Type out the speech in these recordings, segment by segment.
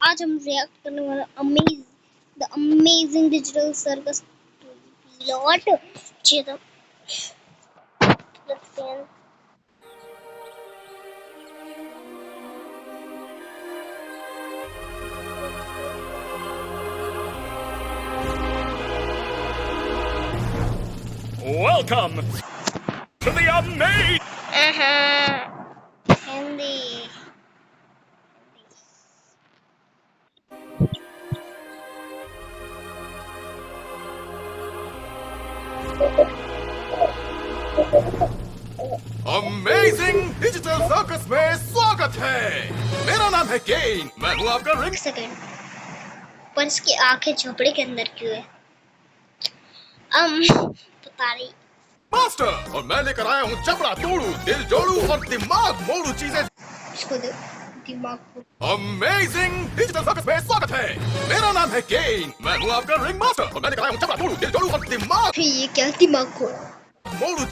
आज हम रिएक्ट करने वाले the amazing digital circus plot चेता Welcome to the amazing. Hindi amazing digital circus में स्वागत है। मेरा नाम है केन, मैं हूँ आपका रिंग। सेकंड पर इसकी आंखें झोपड़ी के अंदर क्यों है? पता नहीं। मास्टर और मैं लेकर आया हूँ जबड़ा तोड़ू, दिल जोड़ू और दिमाग मोड़ू चीजें। इसको दे दिमाग को। अमेजिंग डिजिटल सर्कस में स्वागत है। मेरा नाम है केन, मैं हूँ आपका रिंग मास्टर और मैं लेकर आया हूँ जबड़ा तोड़ू, दिल जोड़ू और दिमाग ये क्या दिमाग को? मोड़ू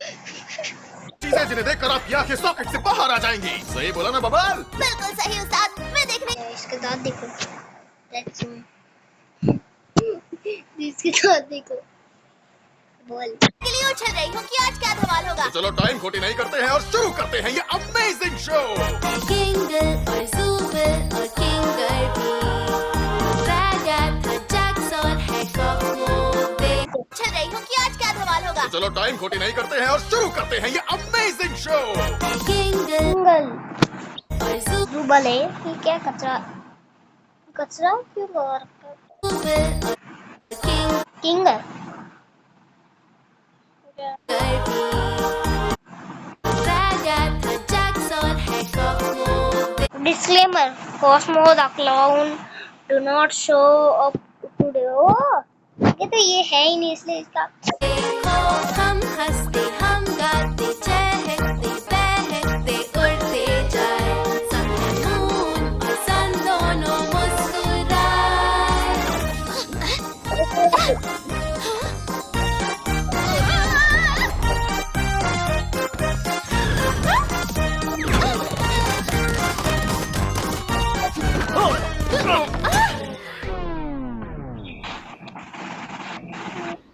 चीजें जिन्हें देखकर आपकी आंखें सॉकेट से बाहर आ जाएंगी। सही बोला ना बबल? बिल्कुल सही उस्ताद, मैं देखने इसके दांत देखो। इसके दांत देखो। बोल। के लिए उछल रही हूँ कि आज क्या धमाल होगा। तो चलो टाइम खोटी नहीं करते हैं और शुरू करते हैं ये अमेजिंग शो। किंगर और ज़ूबिल और किंगर भी, ड्रैगन और जैक्स और हैकॉक मोबे। उछल रही हूँ कि आज क्या धमाल होगा। तो चलो टाइम खोटी नहीं करते हैं और शुरू करते हैं ये अमेजिंग शो। किंगर सिंगल और रूबल है। ये क्या कचरा क्यों बाहर कर? ज़ूबिल और किंगर किंगर भी, ड्रैगन और जैक्स और हैकॉक मोबे। Disclaimer Cosmo the clown do not show up today. ओ ये है ही नहीं इसलिए इसका देखो हम हंसते, हम गाते, चहकते, बहकते, उड़ते जाए, सन मून और सन दोनों मुस्कुराए।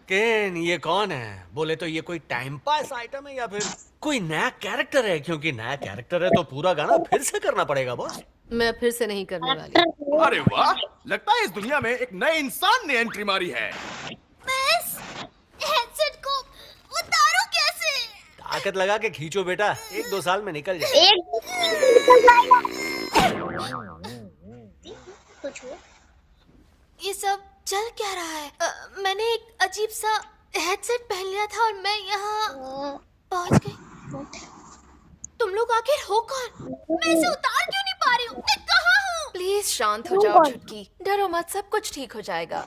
केन, ये कौन है? बोले तो ये कोई टाइम पास आइटम है या फिर कोई नया कैरेक्टर है? क्योंकि नया कैरेक्टर है तो पूरा गाना फिर से करना पड़ेगा बॉस। मैं फिर से नहीं करने वाली। अरे वाह, लगता है इस दुनिया में एक नए इंसान ने एंट्री मारी है। मैं इस हेडसेट को उतारूं कैसे? ताकत लगा के खींचो बेटा, 1-2 साल में निकल जाए। एक कुछ हुआ? ये सब चल क्या रहा है? मैंने एक अजीब सा हेडसेट पहन लिया था और मैं यहाँ पहुँच गई। तुम लोग आखिर हो कौन? मैं इसे उतार क्यों नहीं पा रही हूँ? मैं कहाँ हूँ? प्लीज शांत हो जाओ छुटकी, डरो मत, सब कुछ ठीक हो जाएगा।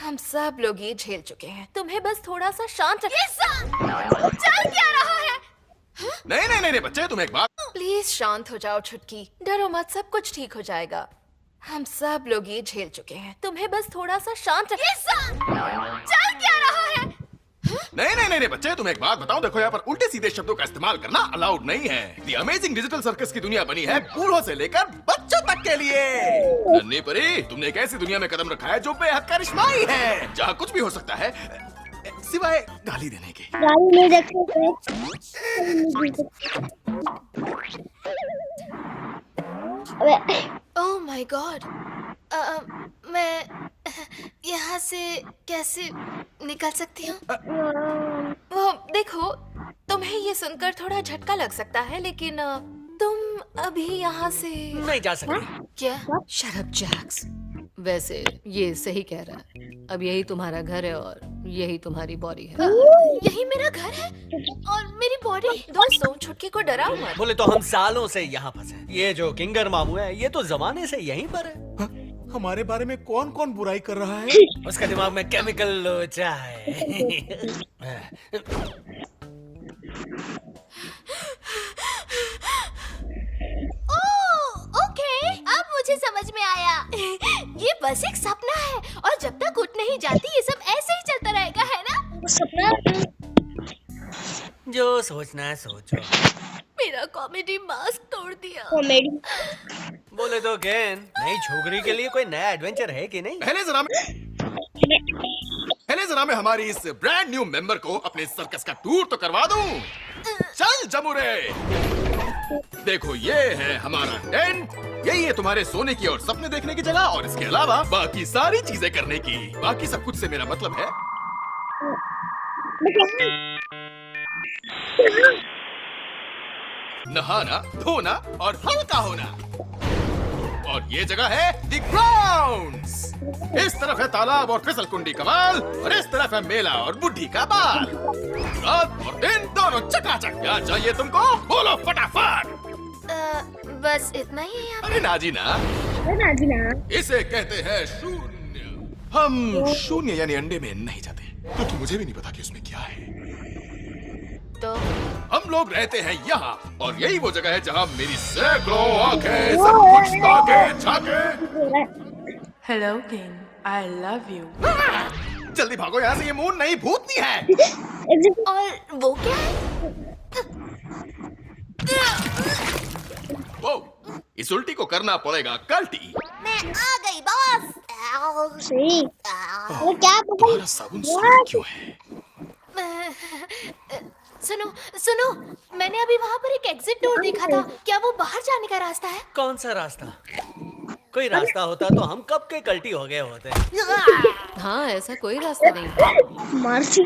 हम सब लोग ये झेल चुके हैं, तुम्हें बस थोड़ा सा शांत ये सब चल क्या रहा है? नहीं बच्चे, तुम एक बात। प्लीज शांत हो जाओ छुटकी, डरो मत, सब कुछ ठीक हो जाएगा। हम सब लोग ये झेल चुके हैं, तुम्हें बस थोड़ा सा शांत ये सब चल क्या रहा है? नहीं बच्चे, तुम एक बात बताओ। देखो यहाँ पर उल्टे सीधे शब्दों का इस्तेमाल करना अलाउड नहीं है। दी अमेजिंग डिजिटल सर्कस की दुनिया बनी है बूढ़ों से लेकर बच्चों तक के लिए। नन्ही परी, तुमने एक ऐसी दुनिया में कदम रखा है जो बेहद करिश्माई है, जहाँ कुछ भी हो सकता है सिवाय गाली देने के। गाड़ी नहीं रखे अबे ओह माय गॉड, मैं यहाँ से कैसे निकल सकती हूँ? वो देखो, तुम्हें ये सुनकर थोड़ा झटका लग सकता है, लेकिन तुम अभी यहाँ से नहीं जा सकते। क्या? Shut up Jax. वैसे ये सही कह रहा है, अब यही तुम्हारा घर है और यही तुम्हारी बॉडी है। यही मेरा घर है और मेरी बॉडी। दोस्तों, छुटकी को डराओ मत। बोले तो हम सालों से यहाँ फंसे। ये जो किंगर मामू है, ये तो जमाने से यहीं पर है। हमारे बारे में कौन कौन बुराई कर रहा है? उसका दिमाग में केमिकल लोचा है। ओके, अब मुझे समझ में आया। ये बस एक सपना है और जब तक उठ नहीं जाती ये सब ऐसे ही चलता रहेगा, है ना? वो सपना जो सोचना है सोचो। मेरा कॉमेडी मास्क तोड़ दिया। कॉमेडी बोले तो गेन नई छोकरी के लिए कोई नया एडवेंचर है कि नहीं? पहले जरा मैं हमारी इस ब्रांड न्यू मेंबर को अपने सर्कस का टूर तो करवा दूं। चल जमुरे, देखो ये है हमारा टेंट, यही है तुम्हारे सोने की और सपने देखने की जगह, और इसके अलावा बाकी सारी चीजें करने की। बाकी सब कुछ से मेरा मतलब है नहाना, धोना और हल्का होना। और ये जगह है द ग्राउंड्स। इस तरफ है तालाब और फिसलकुंडी कमाल, और इस तरफ है मेला और बुढ़ी का बाल। रात और दिन दोनों चकाचक। क्या चाहिए तुमको? बोलो फटाफट। बस इतना ही है यहाँ अरे नाजीना, इसे कहते हैं शून्य। हम शून्य यानी अंडे में नहीं जाते, क्योंकि मुझे भी नहीं पता कि उसमें क्या है। तो हम लोग रहते हैं यहाँ, और यही वो जगह है जहाँ मेरी सैकड़ों आंखें सब कुछ ताके झाके। Hello, King. I love you. जल्दी भागो यहाँ से, ये मून नहीं भूतनी है। और वो क्या है? वो इस उल्टी को करना पड़ेगा कल्टी। मैं आ गई बॉस। सही। वो क्या पता तुम्हारा साबुन सूख क्यों है? सुनो सुनो, मैंने अभी वहाँ पर एक एग्जिट डोर देखा था। क्या वो बाहर जाने का रास्ता है? कौन सा रास्ता? कोई रास्ता होता तो हम कब के कल्टी हो गए होते। हाँ, ऐसा कोई रास्ता नहीं। मार्सी।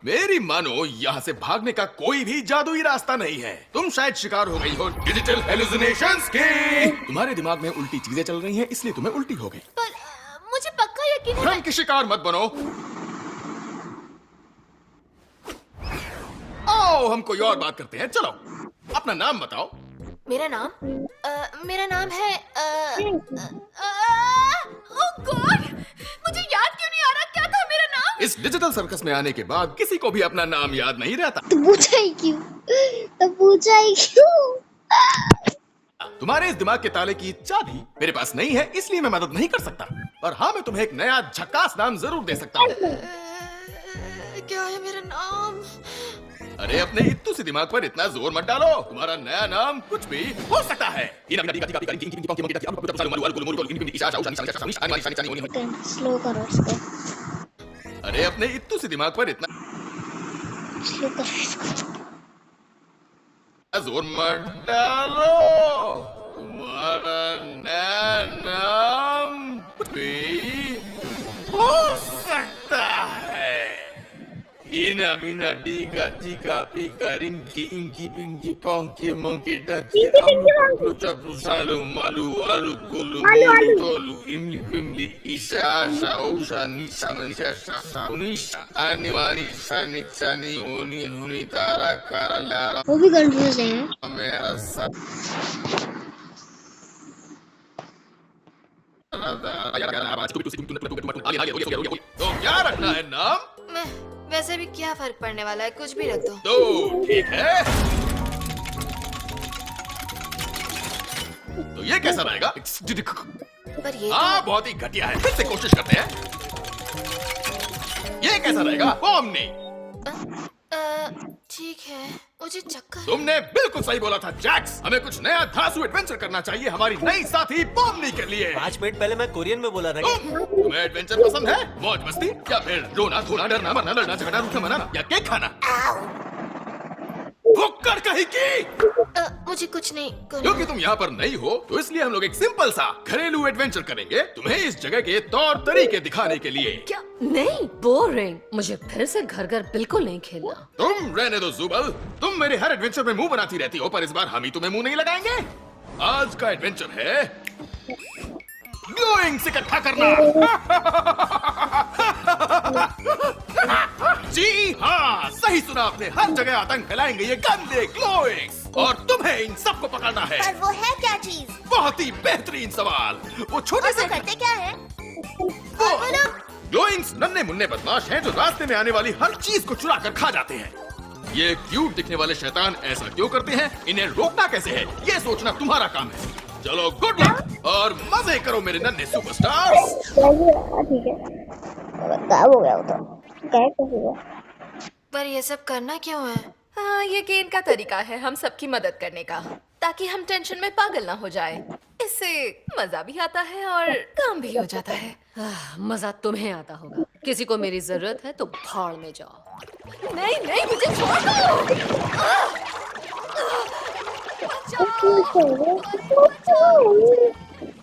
मेरी मानो, यहाँ से भागने का कोई भी जादुई रास्ता नहीं है। तुम शायद शिकार हो गई हो डिजिटल हेलुसिनेशंस के। तुम्हारे दिमाग में उल्टी चीजें चल रही हैं, इसलिए तुम्हें उल्टी हो गई। पर मुझे पक्का यकीन है। भ्रम की शिकार मत बनो। आओ हम कोई और बात करते हैं। चलो अपना नाम बताओ। मेरा नाम है ओह गॉड, मुझे याद क्यों नहीं आ रहा क्या था मेरा नाम? इस डिजिटल सर्कस में आने के बाद किसी को भी अपना नाम याद नहीं रहता। तो पूछा ही क्यों? तुम्हारे इस दिमाग के ताले की चाबी मेरे पास नहीं है, इसलिए मैं मदद नहीं कर सकता। पर हाँ, मैं तुम्हें एक नया झकास नाम जरूर दे सकता हूँ। क्या है मेरा नाम? अरे अपने इत्तू से दिमाग पर इतना जोर मत डालो। तुम्हारा नया नाम कुछ भी हो सकता है। स्लो करो इसको। अरे अपने इत्तू से दिमाग पर इतना स्लो करो इसको। जोर मत डालो। तुम्हारा नया नाम कुछ भी हो सकता है। Ina mina diga diga pika rinki inki pinki ponki monkey daki alu chapu salu malu alu kulu mulu tolu imli pimli isa asa osa nisa nisa sa unisa ani mani sani sani uni uni tara kara lara वो भी confuse है। मेरा सा तो क्या रखना है नाम? मैं वैसे भी क्या फर्क पड़ने वाला है, कुछ भी रख दो। तो ठीक है, तो ये कैसा रहेगा? पर ये हाँ, बहुत ही घटिया है। फिर से कोशिश करते हैं। ये कैसा रहेगा? ओमनी। ठीक है, मुझे चक्कर। तुमने बिल्कुल सही बोला था जैक्स। हमें कुछ नया धांसू एडवेंचर करना चाहिए हमारी नई साथी पोमनी के लिए। 5 मिनट पहले मैं कोरियन में बोला था। तुम्हें एडवेंचर पसंद है? मौज मस्ती या फिर रोना धोना डरना मरना लड़ना झगड़ना रूठा मनाना या केक खाना? भुक्कड़ कहीं की। मुझे कुछ नहीं करना। क्योंकि तुम यहाँ पर नहीं हो, तो इसलिए हम लोग एक सिंपल सा घरेलू एडवेंचर करेंगे तुम्हें इस जगह के तौर तरीके दिखाने के लिए। क्या? नहीं, बोरिंग। मुझे फिर से घर घर बिल्कुल नहीं खेलना। तुम रहने दो जुबल, तुम मेरे हर एडवेंचर में मुंह बनाती रहती हो, पर इस बार हम ही तुम्हें मुंह नहीं लगाएंगे। आज का एडवेंचर है ग्लोइंग्स इकट्ठा करना। जी हाँ, सही सुना आपने। हर जगह आतंक फैलाएंगे ये गंदे ग्लोइंग्स, और तुम्हें इन सबको पकड़ना है। पर वो है क्या चीज? बहुत ही बेहतरीन सवाल। वो छोटे से करते क्या है? ग्लोइंग्स नन्हे मुन्ने बदमाश हैं जो रास्ते में आने वाली हर चीज को चुरा कर खा जाते हैं। ये क्यूट दिखने वाले शैतान ऐसा क्यों करते हैं, इन्हें रोकना कैसे है, ये सोचना तुम्हारा काम है। चलो गुड लक और मजे करो मेरे नन्हे सुपरस्टार्स। ठीक है, गायब हो गया वो तो। गायब कैसे हुआ? पर ये सब करना क्यों है? हाँ, ये गेम का तरीका है हम सबकी मदद करने का। ताकि हम टेंशन में पागल ना हो जाए। इससे मजा भी आता है और काम भी हो जाता है। मजा तुम्हें आता होगा। किसी को मेरी जरूरत है तो भाड़ में जाओ। नहीं नहीं, मुझे छोड़ दो।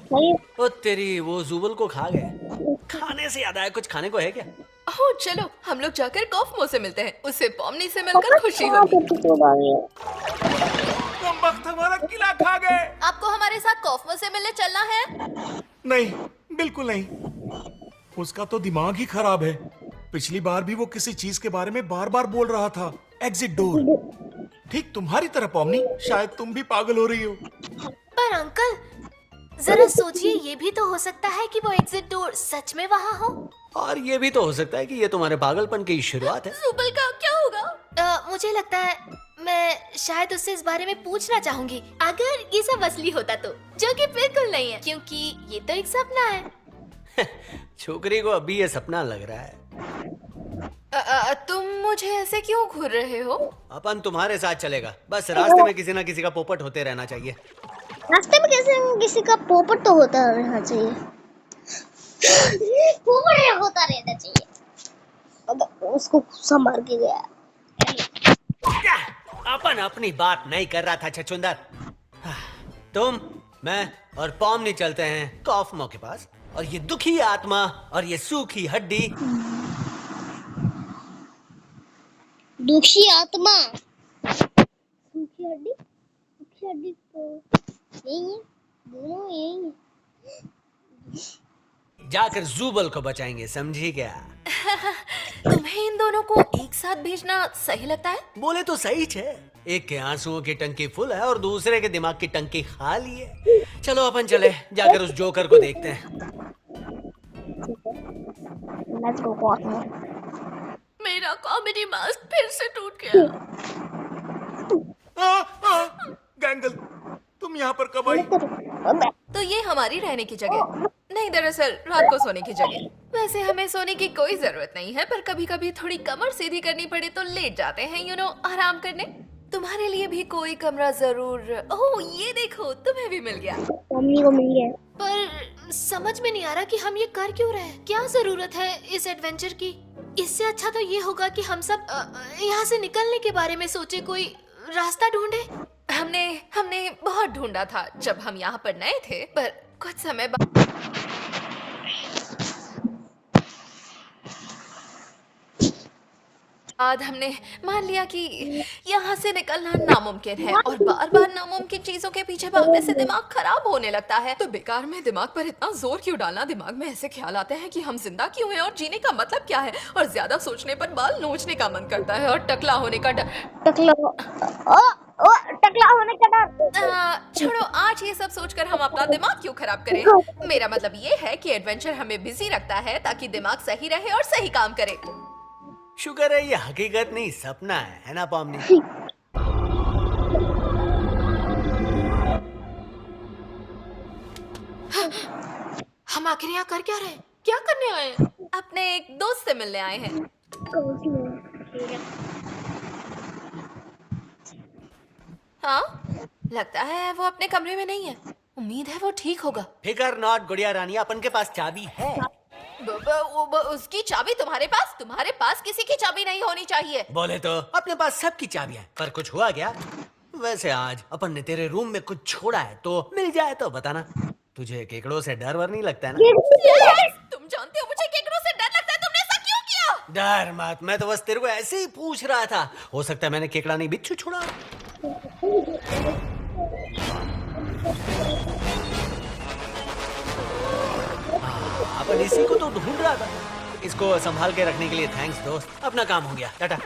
भाई ओ तेरी, वो जुबल को खा गए। खाने से याद आया, कुछ खाने को है क्या? ओह चलो हम लोग जाकर कॉफमो से मिलते हैं, उससे पॉमनी से मिलकर खुशी होगी। कम वक्त हमारा किला खा गए। आपको हमारे साथ कॉफमो से मिलने चलना है? नहीं, बिल्कुल नहीं। उसका तो दिमाग ही खराब है। पिछली बार भी वो किसी चीज के बारे में बार बार बोल रहा था। Exit door. ठीक तुम्हारी तरह पॉमनी, शायद तुम भी पागल हो रही हो। पर अंकल, जरा सोचिए, ये भी तो हो सकता है कि वो एग्जिट डोर सच में वहाँ हो। और ये भी तो हो सकता है कि ये तुम्हारे पागलपन की शुरुआत है। सुबल का क्या होगा? मुझे लगता है मैं शायद उससे इस बारे में पूछना चाहूंगी, अगर ये सब असली होता तो, जो कि बिल्कुल नहीं है, क्योंकि ये तो एक सपना है। छोकरी को अभी ये सपना लग रहा है। तुम मुझे ऐसे क्यों घूर रहे हो? अपन तुम्हारे साथ चलेगा, बस रास्ते में किसी ना किसी का पोपट होते रहना चाहिए। रास्ते में किसी का पोपट तो होता रहना चाहिए। पोपट होता रहना चाहिए। अब उसको संभाल के गया। क्या? अपन अपनी बात नहीं कर रहा था छछुंदर। तुम, मैं और पॉमनी चलते हैं कॉफमो के पास, और ये दुखी आत्मा और ये सूखी हड्डी। दुखी आत्मा, सूखी हड्डी तो यही है, दोनों यही है। जाकर जूबल को बचाएंगे, समझी क्या? तुम्हें इन दोनों को एक साथ भेजना सही लगता है? बोले तो सही छे। एक के आंसुओं की टंकी फुल है और दूसरे के दिमाग की टंकी खाली है। चलो अपन चले, जाकर उस जोकर को देखते हैं। Let's go Cosmo। मेरा कॉमेडी मास्क फिर से टूट गया। गैंगल, तुम यहाँ पर कब आई? अबे तो ये हमारी रहने की जगह नहीं, दरअसल रात को सोने की जगह। वैसे हमें सोने की कोई जरूरत नहीं है, पर कभी कभी थोड़ी कमर सीधी करनी पड़े तो लेट जाते हैं, यू नो, आराम करने। तुम्हारे लिए भी कोई कमरा जरूर। ओह ये देखो, तुम्हें भी मिल गया। मम्मी को मिल गया। पर समझ में नहीं आ रहा कि हम ये कर क्यों रहे हैं। क्या जरूरत है इस एडवेंचर की? इससे अच्छा तो ये होगा कि हम सब यहाँ से निकलने के बारे में सोचे, कोई रास्ता ढूंढे। हमने बहुत ढूंढा था जब हम यहाँ पर नए थे, पर कुछ समय बाद हमने मान लिया कि यहाँ से निकलना नामुमकिन है, और बार बार नामुमकिन चीजों के पीछे भागने से दिमाग खराब होने लगता है। तो बेकार में दिमाग पर इतना जोर क्यों डालना? दिमाग में ऐसे ख्याल आते हैं कि हम जिंदा क्यों हैं और जीने का मतलब क्या है, और ज्यादा सोचने पर बाल नोचने का मन करता है और टकला होने का डर। टकला होने का डर। छोड़ो, आज ये सब सोचकर हम अपना दिमाग क्यों खराब करें। मेरा मतलब ये है कि एडवेंचर हमें बिजी रखता है ताकि दिमाग सही रहे और सही काम करे। शुक्र है ये हकीकत नहीं, सपना है ना पॉमनी? हम आखिर यहाँ कर क्या रहे हैं? क्या करने आए हैं? अपने एक दोस्त से मिलने आए हैं। हाँ, लगता है वो अपने कमरे में नहीं है। उम्मीद है वो ठीक होगा। फिकर नॉट गुड़िया रानी, अपन के पास चाबी है। उसकी चाबी तुम्हारे पास? तुम्हारे पास किसी की चाबी नहीं होनी चाहिए। बोले तो अपने पास सबकी चाबियां, पर कुछ हुआ क्या? वैसे आज अपन ने तेरे रूम में कुछ छोड़ा है, तो मिल जाए तो बताना। तुझे केकड़ों से डर वर नहीं लगता है ना? तुम जानते हो मुझे केकड़ों से डर लगता है, तुमने ऐसा क्यों किया? डर मत, मैं तो बस तेरे को ऐसे ही पूछ रहा था। हो सकता है मैंने केकड़ा नहीं, बिच्छू छोड़ा। अपन इसी को तो ढूंढ रहा था। इसको संभाल के रखने के लिए थैंक्स दोस्त, अपना काम हो गया, टाटा।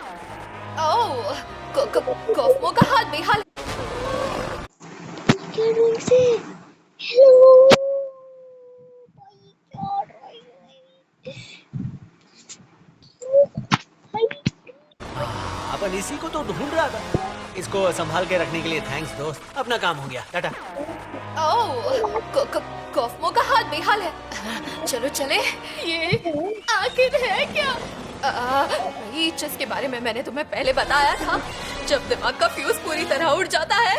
ओह, कॉफमो का हाल बेहाल। हेलो अपन इसी को तो ढूंढ रहा था। इसको संभाल के रखने के लिए थैंक्स दोस्त, अपना काम हो गया, टाटा। ओह, कॉफमो का हाल बेहाल है। चलो चले, ये आखिर है क्या? जिसके बारे में मैंने तुम्हें पहले बताया था, जब दिमाग का फ्यूज पूरी तरह उड़ जाता है।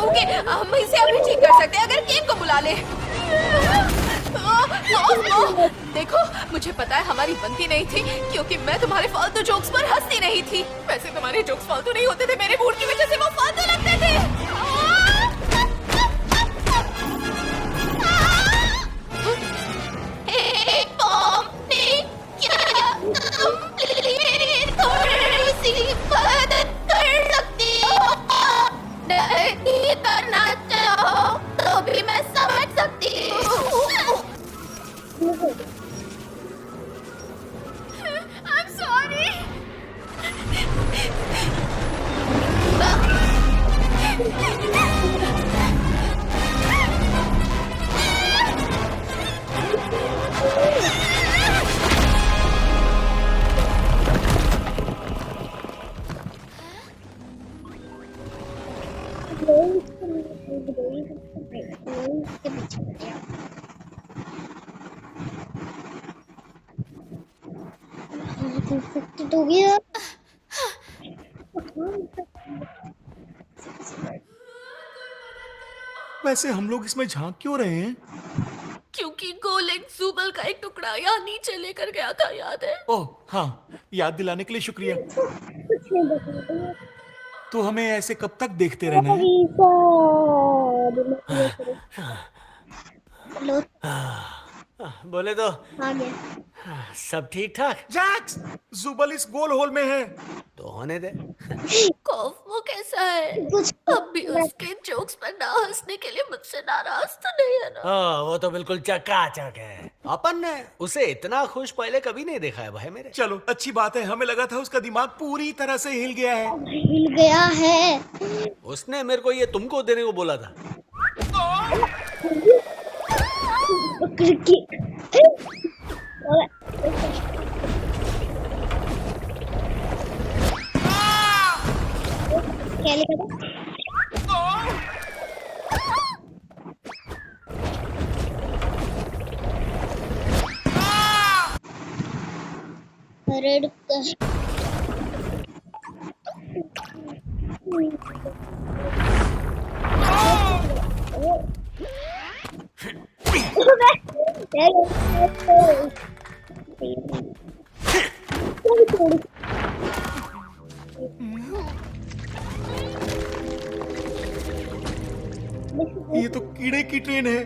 ओके, हम इसे अभी ठीक कर सकते हैं अगर केन को बुला ले। देखो, मुझे पता है हमारी बनती नहीं थी क्योंकि मैं तुम्हारे फालतू जोक्स पर हंसती नहीं थी। वैसे तुम्हारे जोक्स फालतू नहीं होते थे, मेरे मूड की वजह से वो फालतू लगते थे। नहीं करना चाहो तो भी मैं समझ सकती हूँ। I'm sorry. तो गया। वैसे हम लोग इसमें झांक क्यों रहे हैं? क्योंकि गोल एक जूबल का एक टुकड़ा यहाँ नीचे लेकर गया था, याद है? ओह हाँ, याद दिलाने के लिए शुक्रिया। तो हमें ऐसे कब तक देखते रहना है? बोले तो आ गया। सब ठीक ठाक जैक्स, जुबल इस गोल होल में है। तो होने दे। कौफ वो कैसा है? अब भी उसके जोक्स पर ना हंसने के लिए मुझसे नाराज तो नहीं है ना? वो तो बिल्कुल चकाचक है। अपन ने उसे इतना खुश पहले कभी नहीं देखा है भाई मेरे। चलो अच्छी बात है, हमें लगा था उसका दिमाग पूरी तरह से हिल गया है। हिल गया है। उसने मेरे को ये तुमको देने को बोला था। क्रिकेट। क्या लिखा था? रेड ये तो कीड़े की ट्रेन है।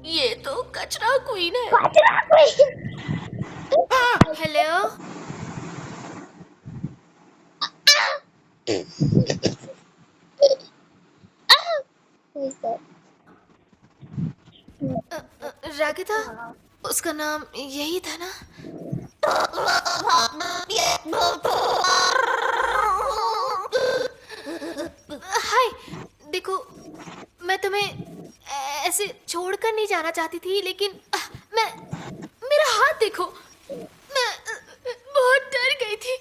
ये तो कचरा क्वीन है। हेलो, रागिता, उसका नाम यही था ना? हाय, देखो, मैं तुम्हें ऐसे छोड़कर नहीं जाना चाहती थी, लेकिन मैं मेरा हाथ देखो, मैं बहुत डर गई थी।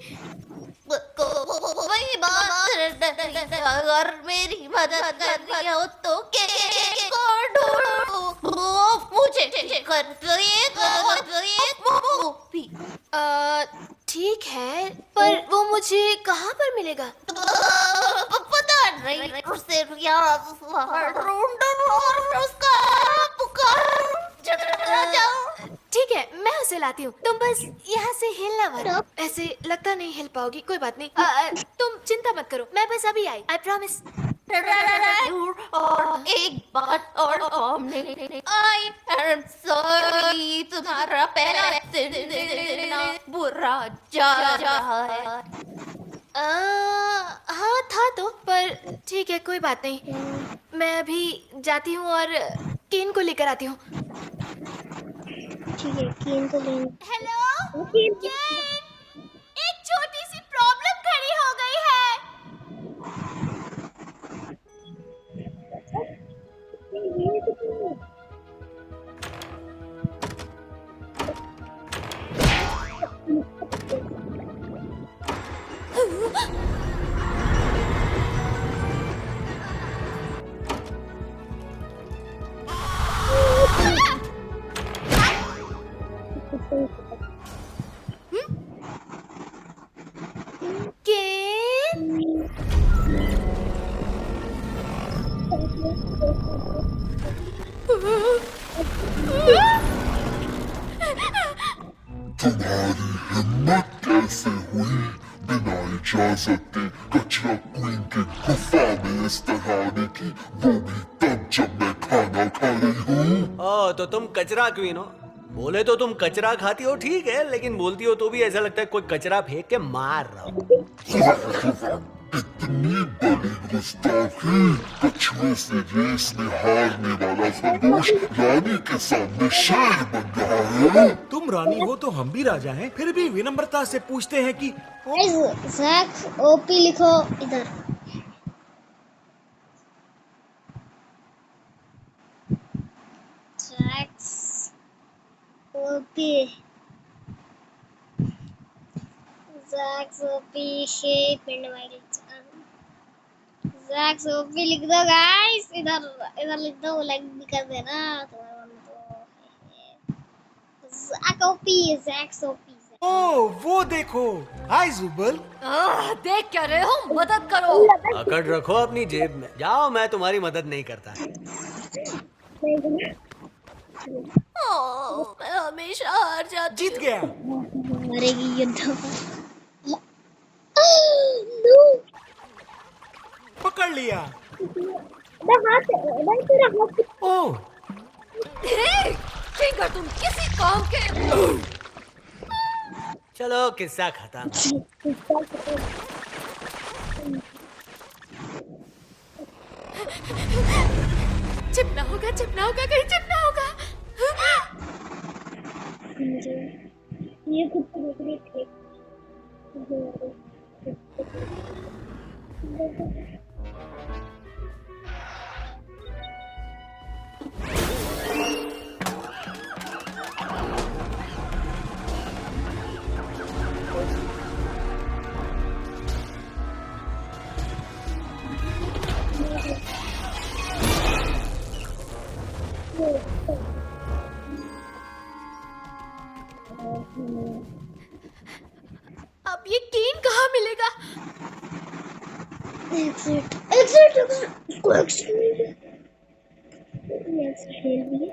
वही बात, अगर मेरी मदद करनी हो तो ठीक है, पर वो मुझे कहाँ पर मिलेगा? पता नहीं, उसे ठीक है, मैं उसे लाती हूँ। तुम बस यहाँ से हिलना मत। ऐसे लगता नहीं हिल पाओगी, कोई बात नहीं। तुम चिंता मत करो, मैं बस अभी आई। I promise. एक बात और आई एम सॉरी, तुम्हारा पहला बुरा जा रहा है। हाँ था तो, पर ठीक है, कोई बात नहीं। मैं अभी जाती हूँ और केन को लेकर आती हूँ। ठीक है, केन को लेंगे। हेलो केन, एक छोटी सी प्रॉब्लम खड़ी हो गई है। केन, तुम्हारी हिम्मत कैसे हुई बिना इजाजत के कचरा क्वीन के गुफा में इस तरह आने की, वो भी तब जब मैं खाना खा रही हूँ। ओ तो तुम कचरा क्वीन हो। बोले तो तुम कचरा खाती हो ठीक है, लेकिन बोलती हो तो भी ऐसा लगता है कोई कचरा फेंक के मार रहा हो। इतनी बड़ी गुस्ताखी, कछुए से रेस में हारने वाला खरगोश रानी के सामने शेर बन रहा है। तुम रानी हो तो हम भी राजा हैं, फिर भी विनम्रता से पूछते हैं कि गाइस जैक ओपी लिखो इधर। Jax OP, Jax OP shape and wild. Jax OP लिख दो गाइस, इधर इधर लिख दो, लाइक भी कर देना तुम्हारा मन तो। Jack OP, Jax OP. ओ वो देखो। हाय जुबल। देख क्या रहे हो, मदद करो। अकड़ रखो अपनी जेब में। जाओ, मैं तुम्हारी मदद नहीं करता। मैं हमेशा हार जाती जीत गया। मरेगी युद्ध। पकड़ लिया। ओह, फिंगर तुम किसी काम के। चलो किस्सा खत्म। चिपना होगा, चिपना होगा, कहीं चिपना होगा। ये खुद को देख रही थी। अब ये कीन कहाँ मिलेगा? एग्जिट एग्जिट इसको एग्जिट खेल भी है।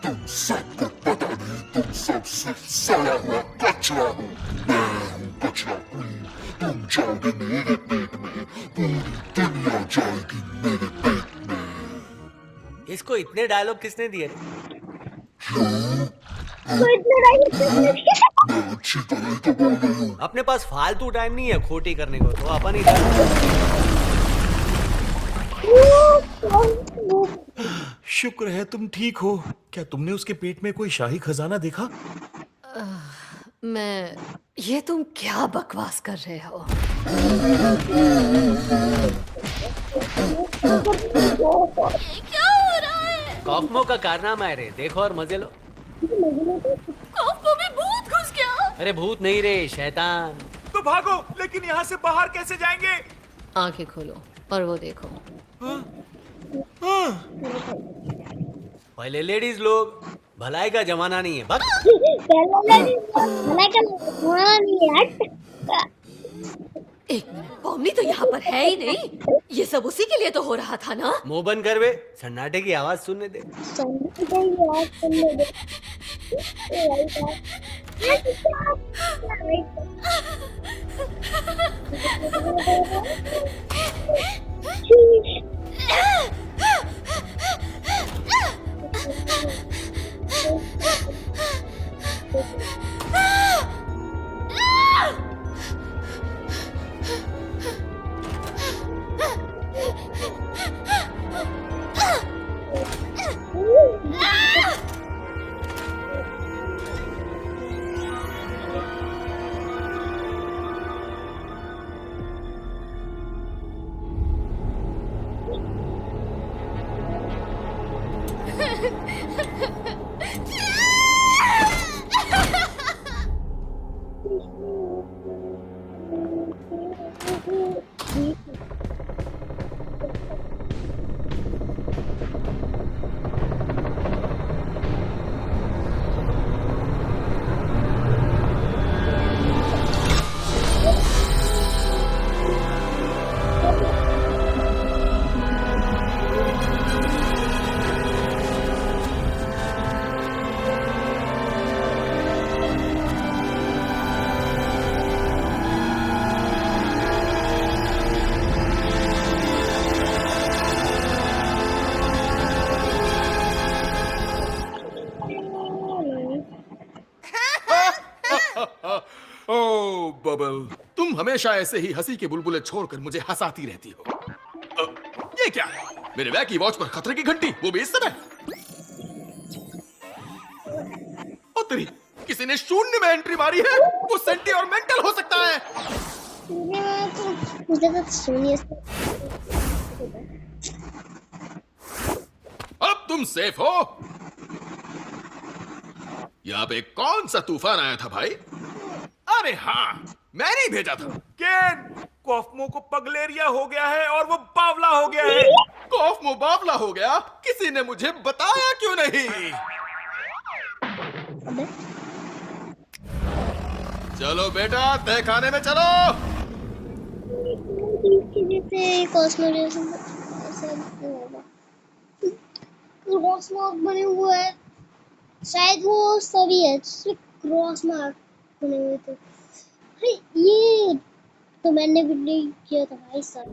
तुम सबको पता नहीं, तुम सबसे सड़ा हुआ कचरा हो। मैं हूँ कचरा क्वीन। तुम जाओगे मेरे पेट में, पूरी दुनिया जाएगी मेरे पेट में। इसको इतने डायलॉग किसने दिए? मैं अच्छी तरह तो बोल रही हूँ। अपने पास फालतू टाइम नहीं है खोटी करने को, तो अपन इधर। शुक्र है तुम ठीक हो। क्या तुमने उसके पेट में कोई शाही खजाना देखा? ये तुम क्या बकवास कर रहे हो? क्या हो रहा है? कॉकमो का कारनामा है रे, देखो और मजे लो। कॉफो में भूत घुस गया। अरे भूत नहीं रे, शैतान। तो भागो, लेकिन यहाँ से बाहर कैसे जाएंगे? आंखें खोलो और वो देखो। पहले लेडीज लोग, भलाई का जमाना नहीं है। बस एक मिनट, पॉमनी तो यहाँ पर है ही नहीं। ये सब उसी के लिए तो हो रहा था ना? मुंह बंद कर बे, सन्नाटे की आवाज सुनने दे। बबल, तुम हमेशा ऐसे ही हंसी के बुलबुले छोड़कर मुझे हंसाती रहती हो। ये क्या? मेरे बैग की वॉच पर खतरे की घंटी, वो भी इस समय। ओ तेरी, किसी ने शून्य में एंट्री मारी है। वो सेंटिमेंटल हो सकता है। मुझे तो शून्य से अब तुम सेफ हो। यहाँ पे कौन सा तूफान आया था भाई? अरे हाँ, मैंने ही भेजा था। केन, कॉफमो को पगलेरिया हो गया है और वो बावला हो गया है। कॉफमो बावला हो गया? किसी ने मुझे बताया क्यों नहीं? अबे चलो बेटा, तय खाने में चलो। क्रॉस मार्क बने हुए हैं, शायद वो सभी है सिर्फ क्रॉस मार्क बने हुए थे। अरे ये तो मैंने भी नहीं किया था भाई साहब।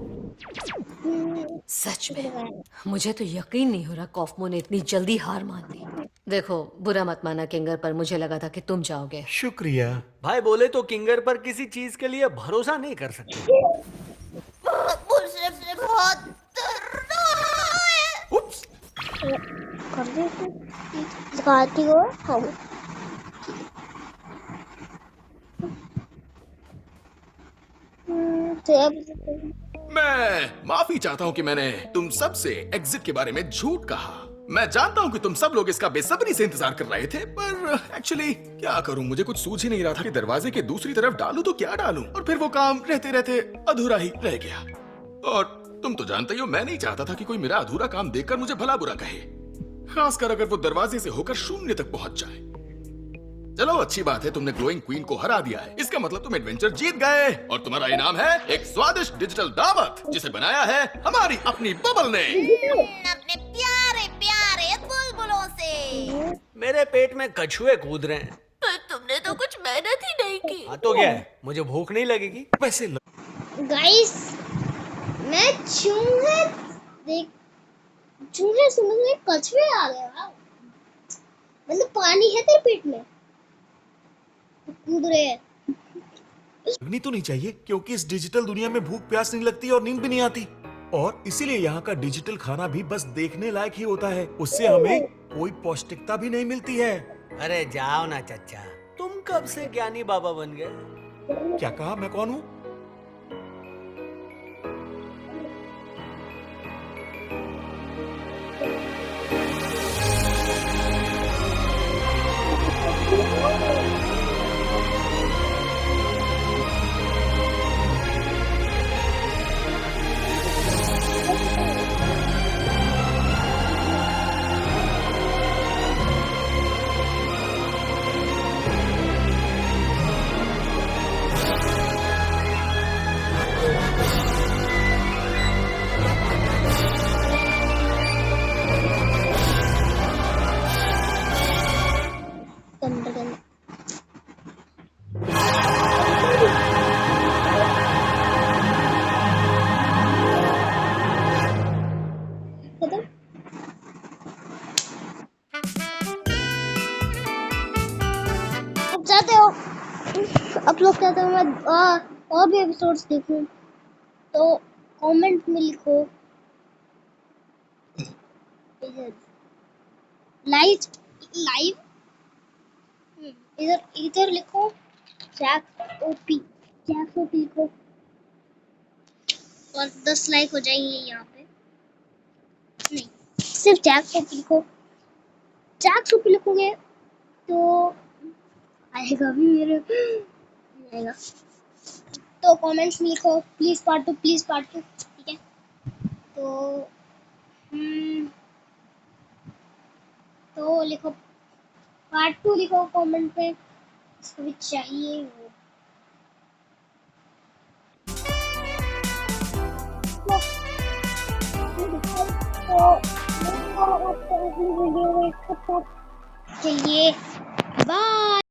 सच में मुझे तो यकीन नहीं हो रहा कॉफमो ने इतनी जल्दी हार मान ली। देखो, बुरा मत माना किंगर, पर मुझे लगा था कि तुम जाओगे। शुक्रिया। भाई बोले तो किंगर पर किसी चीज के लिए भरोसा नहीं कर सकते। मुझसे बहुत डर रहा है। उप्स, कर दे दिखाती हो हम। तो अब मैं माफी चाहता हूँ कि मैंने तुम सब से एग्जिट के बारे में झूठ कहा। मैं जानता हूँ कि तुम सब लोग इसका बेसब्री से इंतजार कर रहे थे, पर एक्चुअली क्या करूँ, मुझे कुछ सूझ ही नहीं रहा था कि दरवाजे के दूसरी तरफ डालूं तो क्या डालूं, और फिर वो काम रहते रहते अधूरा ही रह गया। और तुम तो जानते ही हो, मैं नहीं चाहता था कि कोई मेरा अधूरा काम देखकर मुझे भला बुरा कहे, खासकर अगर वो दरवाजे से होकर शून्य तक पहुंच जाए। चलो अच्छी बात है, तुमने ग्लोइंग क्वीन को हरा दिया है। इसका मतलब तुम एडवेंचर जीत गए, और तुम्हारा इनाम है एक स्वादिष्ट डिजिटल दावत, जिसे बनाया है हमारी अपनी बबल ने। अपने प्यारे प्यारे बुलबुलों से। मेरे पेट में कछुए कूद रहे हैं। पर तुमने तो कुछ मेहनत ही नहीं की। हाँ तो क्या है, मुझे भूख नहीं लगेगी? वैसे गाइस, मैं चूहे सुनने में कछुए आ गए। वाह, मतलब पानी है तेरे पेट में, कूद रहे हैं। लगनी तो नहीं चाहिए, क्योंकि इस डिजिटल दुनिया में भूख प्यास नहीं लगती और नींद भी नहीं आती, और इसीलिए यहाँ का डिजिटल खाना भी बस देखने लायक ही होता है। उससे हमें कोई पौष्टिकता भी नहीं मिलती है। अरे जाओ ना चच्चा, तुम कब से ज्ञानी बाबा बन गए? क्या कहा? मैं कौन हूँ? चाहते हो आप लोग चाहते हो मैं और भी एपिसोड्स देखूं, तो कमेंट में लिखो लाइव इधर लिखो जैक ओपी लिखो, और 10 लाइक हो जाएंगे यहाँ पे। नहीं, सिर्फ जैक ओपी लिखो। जैक ओपी लिखोगे तो आएगा भी मेरे आएगा। तो कमेंट्स में लिखो प्लीज पार्ट 2, प्लीज पार्ट 2, ठीक है? तो लिखो पार्ट 2, लिखो कमेंट पे, इसको भी चाहिए वो। चलिए बाय।